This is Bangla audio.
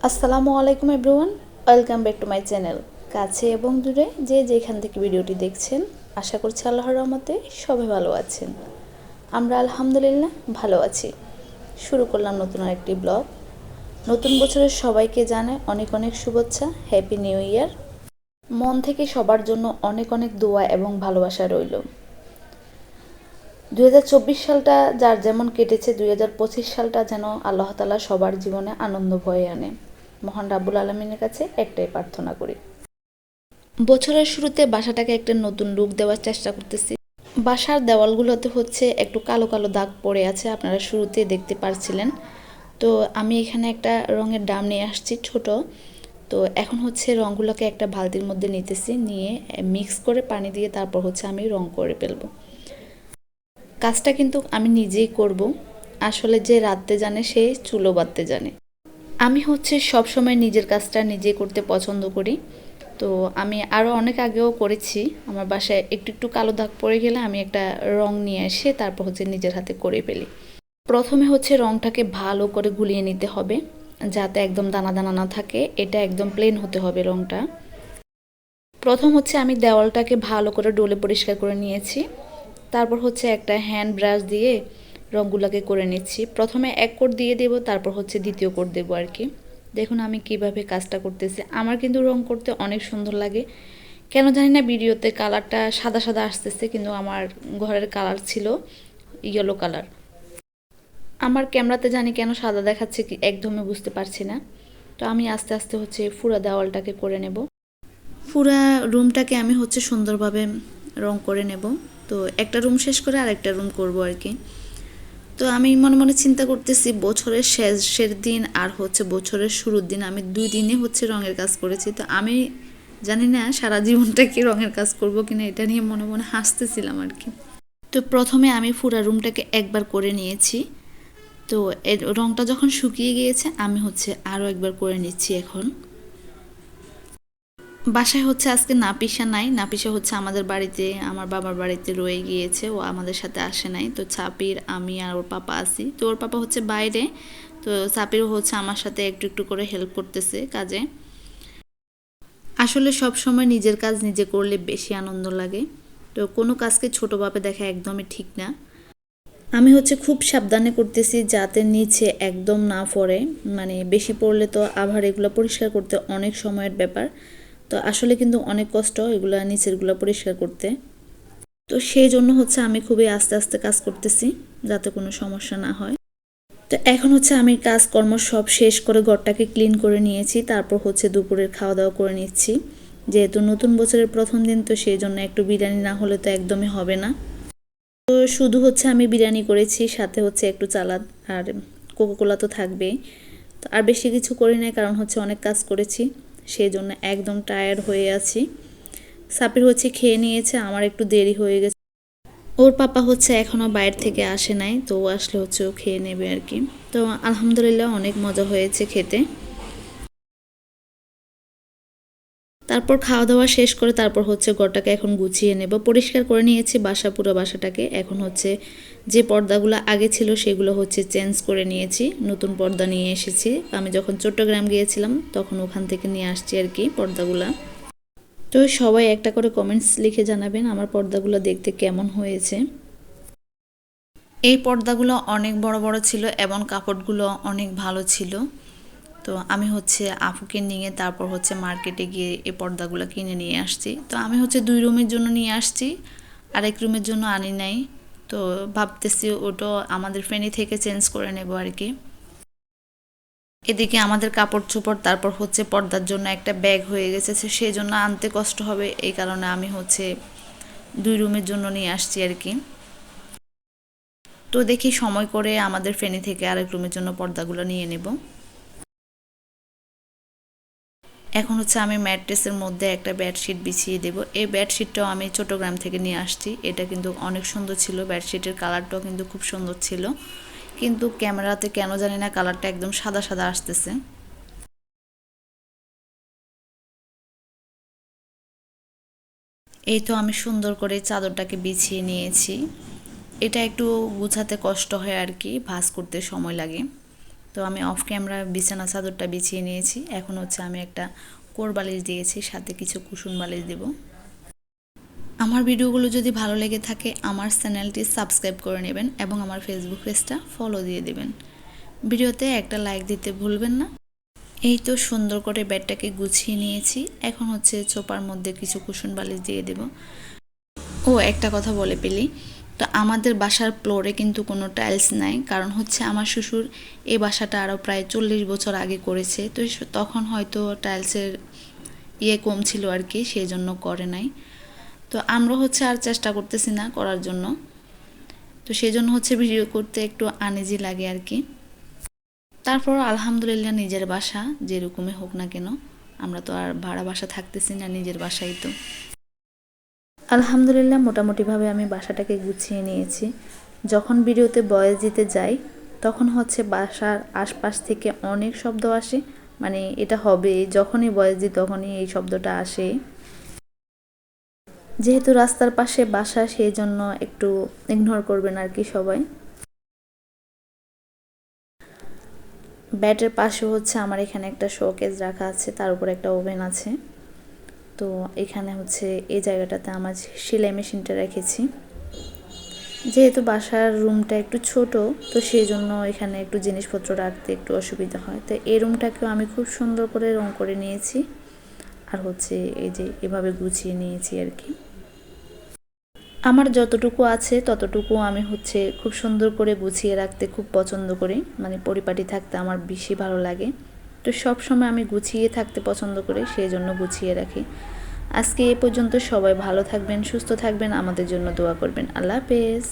আসসালামু আলাইকুম everyone, welcome back to my channel. কাছে এবং দূরে যে যেখান থেকে ভিডিওটি দেখছেন, আশা করছি আল্লাহর রহমতে সবাই ভালো আছেন। আমরা আলহামদুলিল্লাহ ভালো আছি। শুরু করলাম নতুন আরেকটি ব্লগ। নতুন বছরের সবাইকে জানাই অনেক অনেক শুভেচ্ছা, হ্যাপি নিউ ইয়ার। মন থেকে সবার জন্য অনেক অনেক দোয়া এবং ভালোবাসা রইল। 2024 সালটা যার যেমন কেটেছে, 2025 সালটা যেন আল্লাহ তাআলা সবার জীবনে আনন্দ বয়ে আনে। মহান রাব্বুল আলামিনের কাছে একটাই প্রার্থনা করি। বছরের শুরুতে বাসাটাকে একটা নতুন লুক দেওয়ার চেষ্টা করতেছি। বাসার দেওয়ালগুলোতে হচ্ছে একটু কালো কালো দাগ পড়ে আছে, আপনারা শুরুতে দেখতে পারছিলেন। তো আমি এখানে একটা রঙের ডাম নিয়ে আসছি ছোট। তো এখন হচ্ছে রঙগুলোকে একটা বালতির মধ্যে নিতেছি, নিয়ে মিক্স করে পানি দিয়ে তারপর হচ্ছে আমি রং করে ফেলবো। কাজটা কিন্তু আমি নিজেই করব। আসলে যে রাঁধতে জানে সে চুলো বাঁধতে জানে। আমি হচ্ছে সব সময় নিজের কাজটা নিজে করতে পছন্দ করি। তো আমি আরও অনেক আগেও করেছি। আমার বাসায় একটু একটু কালো দাগ পড়ে গেলে আমি একটা রং নিয়ে এসে তারপর হচ্ছে নিজের হাতে করে ফেলি। প্রথমে হচ্ছে রংটাকে ভালো করে গুলিয়ে নিতে হবে, যাতে একদম দানা দানা না থাকে। এটা একদম প্লেন হতে হবে রংটা। প্রথম হচ্ছে আমি দেওয়ালটাকে ভালো করে ডলে পরিষ্কার করে নিয়েছি। তারপর হচ্ছে একটা হ্যান্ড ব্রাশ দিয়ে রঙগুলোকে করে নিচ্ছি। প্রথমে এক কোট দিয়ে দেব, তারপর হচ্ছে দ্বিতীয় কোট দেবো আর কি। দেখুন আমি কিভাবে কাজটা করতেছি। আমার কিন্তু রং করতে অনেক সুন্দর লাগে। কেন জানি না ভিডিওতে কালারটা সাদা সাদা আসতেছে, কিন্তু আমার ঘরের কালার ছিল ইয়েলো কালার। আমার ক্যামেরাতে জানি কেন সাদা দেখাচ্ছে, কি একদমই বুঝতে পারছি না। তো আমি আস্তে আস্তে হচ্ছে পুরো দেওয়ালটাকে করে নেব। পুরা রুমটাকে আমি হচ্ছে সুন্দরভাবে রং করে নেব। তো একটা রুম শেষ করে আরেকটা রুম করব আর কি। তো আমি মনে মনে চিন্তা করতেছি, বছরের শেষের দিন আর হচ্ছে বছরের শুরুর দিন, আমি 2 দিনে হচ্ছে রঙের কাজ করেছি। তো আমি জানি না সারা জীবনটা কি রঙের কাজ করব কিনা, এটা নিয়ে মনে মনে হাসতেছিলাম আর কি। তো প্রথমে আমি পুরা রুমটাকে একবার করে নিয়েছি। তো এর রংটা যখন শুকিয়ে গিয়েছে, আমি হচ্ছে আরও একবার করে নিচ্ছি এখন। বাসায় হচ্ছে আজকে নাপিসা নাই। নাপিসা হচ্ছে আমাদের বাড়িতে, আমার বাবার বাড়িতে রয়ে গিয়েছে, ও আমাদের সাথে আসে নাই। তো চাপির, আমি আর ওর পাপা আছি। তো ওর পাপা হচ্ছে বাইরে। তো চাপিরও হচ্ছে আমার সাথে একটু একটু করে হেল্প করতেছে কাজে। আসলে সব সময় নিজের কাজ নিজে করলে বেশি আনন্দ লাগে। তো কোনো কাজকে ছোটোভাবে দেখা একদমই ঠিক না। আমি হচ্ছে খুব সাবধানে করতেছি যাতে নিচে একদম না পড়ে। মানে বেশি পড়লে তো আবার এগুলো পরিষ্কার করতে অনেক সময়ের ব্যাপার। তো আসলে কিন্তু অনেক কষ্ট এগুলা নিচেরগুলো পরিষ্কার করতে। তো সেই জন্য হচ্ছে আমি খুবই আস্তে আস্তে কাজ করতেছি, যাতে কোনো সমস্যা না হয়। তো এখন হচ্ছে আমি কাজকর্ম সব শেষ করে ঘরটাকে ক্লিন করে নিয়েছি। তারপর হচ্ছে দুপুরের খাওয়া দাওয়া করে নিচ্ছি। যেহেতু নতুন বছরের প্রথম দিন, তো সেই জন্য একটু বিরিয়ানি না হলে তো একদমই হবে না। তো শুধু হচ্ছে আমি বিরিয়ানি করেছি, সাথে হচ্ছে একটু চালাদ আর কোকোকোলা তো থাকবেই। তো আর বেশি কিছু করি নাই, কারণ হচ্ছে অনেক কাজ করেছি, সেই জন্য একদম টায়ার্ড হয়ে আছি। সাপির হচ্ছে খেয়ে নিয়েছে, আমার একটু দেরি হয়ে গেছে। ওর পাপা হচ্ছে এখনও বাইরে থেকে আসে নাই, তো ও আসলে হচ্ছে ও খেয়ে নেবে আর কি। তো আলহামদুলিল্লাহ অনেক মজা হয়েছে খেতে। তারপর খাওয়া দাওয়া শেষ করে তারপর হচ্ছে ঘরটাকে এখন গুছিয়ে নেব। পরিষ্কার করে নিয়েছি পুরো বাসাটাকে। এখন হচ্ছে যে পর্দাগুলো আগে ছিল সেগুলো হচ্ছে চেঞ্জ করে নিয়েছি, নতুন পর্দা নিয়ে এসেছি। আমি যখন চট্টগ্রাম গিয়েছিলাম তখন ওখান থেকে নিয়ে আসছি আর কি পর্দাগুলা। তো সবাই একটা করে কমেন্টস লিখে জানাবেন আমার পর্দাগুলো দেখতে কেমন হয়েছে। এই পর্দাগুলো অনেক বড় বড় ছিল এবং কাপড়গুলো অনেক ভালো ছিল। তো আমি হচ্ছে আপুকে নিয়ে তারপর হচ্ছে মার্কেটে গিয়ে এই পর্দাগুলো কিনে নিয়ে আসছি। তো আমি হচ্ছে 2 রুমের জন্য নিয়ে আসছি, আরেক রুমের জন্য আনি নাই। তো ভাবতেছি ওটা আমাদের ফেনী থেকে চেঞ্জ করে নেব আর কি। এদিকে আমাদের কাপড় চোপড় তারপর হচ্ছে পর্দার জন্য একটা ব্যাগ হয়ে গেছে, সেই জন্য আনতে কষ্ট হবে, এই কারণে আমি হচ্ছে 2 রুমের জন্য নিয়ে আসছি আর কি। তো দেখি সময় করে আমাদের ফেনী থেকে আরেক রুমের জন্য পর্দাগুলো নিয়ে নেব। এখন হচ্ছে আমি ম্যাট্রেসের মধ্যে একটা বেডশিট বিছিয়ে দেব। এই বেডশিটটাও আমি চট্টগ্রাম থেকে নিয়ে আসছি। এটা কিন্তু অনেক সুন্দর ছিল, বেডশিটের কালারটাও কিন্তু খুব সুন্দর ছিল, কিন্তু ক্যামেরাতে কেন জানি না কালারটা একদম সাদা সাদা আসতেছে। এই তো আমি সুন্দর করে চাদরটাকে বিছিয়ে নিয়েছি। এটা একটু গুছাতে কষ্ট হয় আর কি, ভাঁজ করতে সময় লাগে। তো আমি অফ ক্যামেরা বিছানা চাদরটা বিছিয়ে নিয়েছি। এখন হচ্ছে আমি একটা কোর বালিশ দিয়েছি, সাথে কিছু কুশন বালিশ দেব। আমার ভিডিওগুলো যদি ভালো লেগে থাকে আমার চ্যানেলটি সাবস্ক্রাইব করে নেবেন এবং আমার ফেসবুক পেজটা ফলো দিয়ে দেবেন। ভিডিওতে একটা লাইক দিতে ভুলবেন না। এই তো সুন্দর করে বেডটাকে গুছিয়ে নিয়েছি। এখন হচ্ছে সোফার মধ্যে কিছু কুশন বালিশ দিয়ে দেব। ও একটা কথা বলে পেলি, তো আমাদের বাসার ফ্লোরে কিন্তু কোনো টাইলস নাই, কারণ হচ্ছে আমার শ্বশুর এই বাসাটা আরও প্রায় 40 বছর আগে করেছে। তো তখন হয়তো টাইলসের কম ছিল আর কি, সেই জন্য করে নাই। তো আমরা হচ্ছে আর চেষ্টা করতেছি না করার জন্য। তো সেই জন্য হচ্ছে ভিডিও করতে একটু আনইজি লাগে আর কি। তারপর আলহামদুলিল্লাহ নিজের বাসা যেরকমই হোক না কেন, আমরা তো আর ভাড়া বাসা থাকতেছি না, নিজের বাসাই তো। আলহামদুলিল্লাহ মোটামুটিভাবে আমি বাসাটাকে গুছিয়ে নিয়েছি। যখন ভিডিওতে ভয়েস দিতে যাই তখন হচ্ছে বাসার আশপাশ থেকে অনেক শব্দ আসে, মানে এটা হবে যখনই ভয়েস দিই তখনই এই শব্দটা আসে। যেহেতু রাস্তার পাশে বাসা সেই জন্য একটু ইগনোর করবেন আর কি সবাই। ব্যাটের পাশে হচ্ছে আমার এখানে একটা শোকেস রাখা আছে, তার উপর একটা ওভেন আছে। তো এখানে হচ্ছে এই জায়গাটাতে আমার সেলাই মেশিনটা রেখেছি। যেহেতু বাসার রুমটা একটু ছোট, তো সেই জন্য এখানে একটু জিনিসপত্র রাখতে একটু অসুবিধা হয়। তো এই রুমটাকেও আমি খুব সুন্দর করে রং করে নিয়েছি, আর হচ্ছে এই যে এভাবে গুছিয়ে নিয়েছি আর কি। আমার যতটুকু আছে ততটুকু আমি হচ্ছে খুব সুন্দর করে গুছিয়ে রাখতে খুব পছন্দ করি, মানে পরিপাটি থাকতে আমার বেশি ভালো লাগে। তো সব সময় আমি গুছিয়ে থাকতে পছন্দ করি, সেই জন্য গুছিয়ে রাখি। আজকে এ পর্যন্ত। সবাই ভালো থাকবেন, সুস্থ থাকবেন, আমাদের জন্য দোয়া করবেন। আল্লাহ হাফেজ।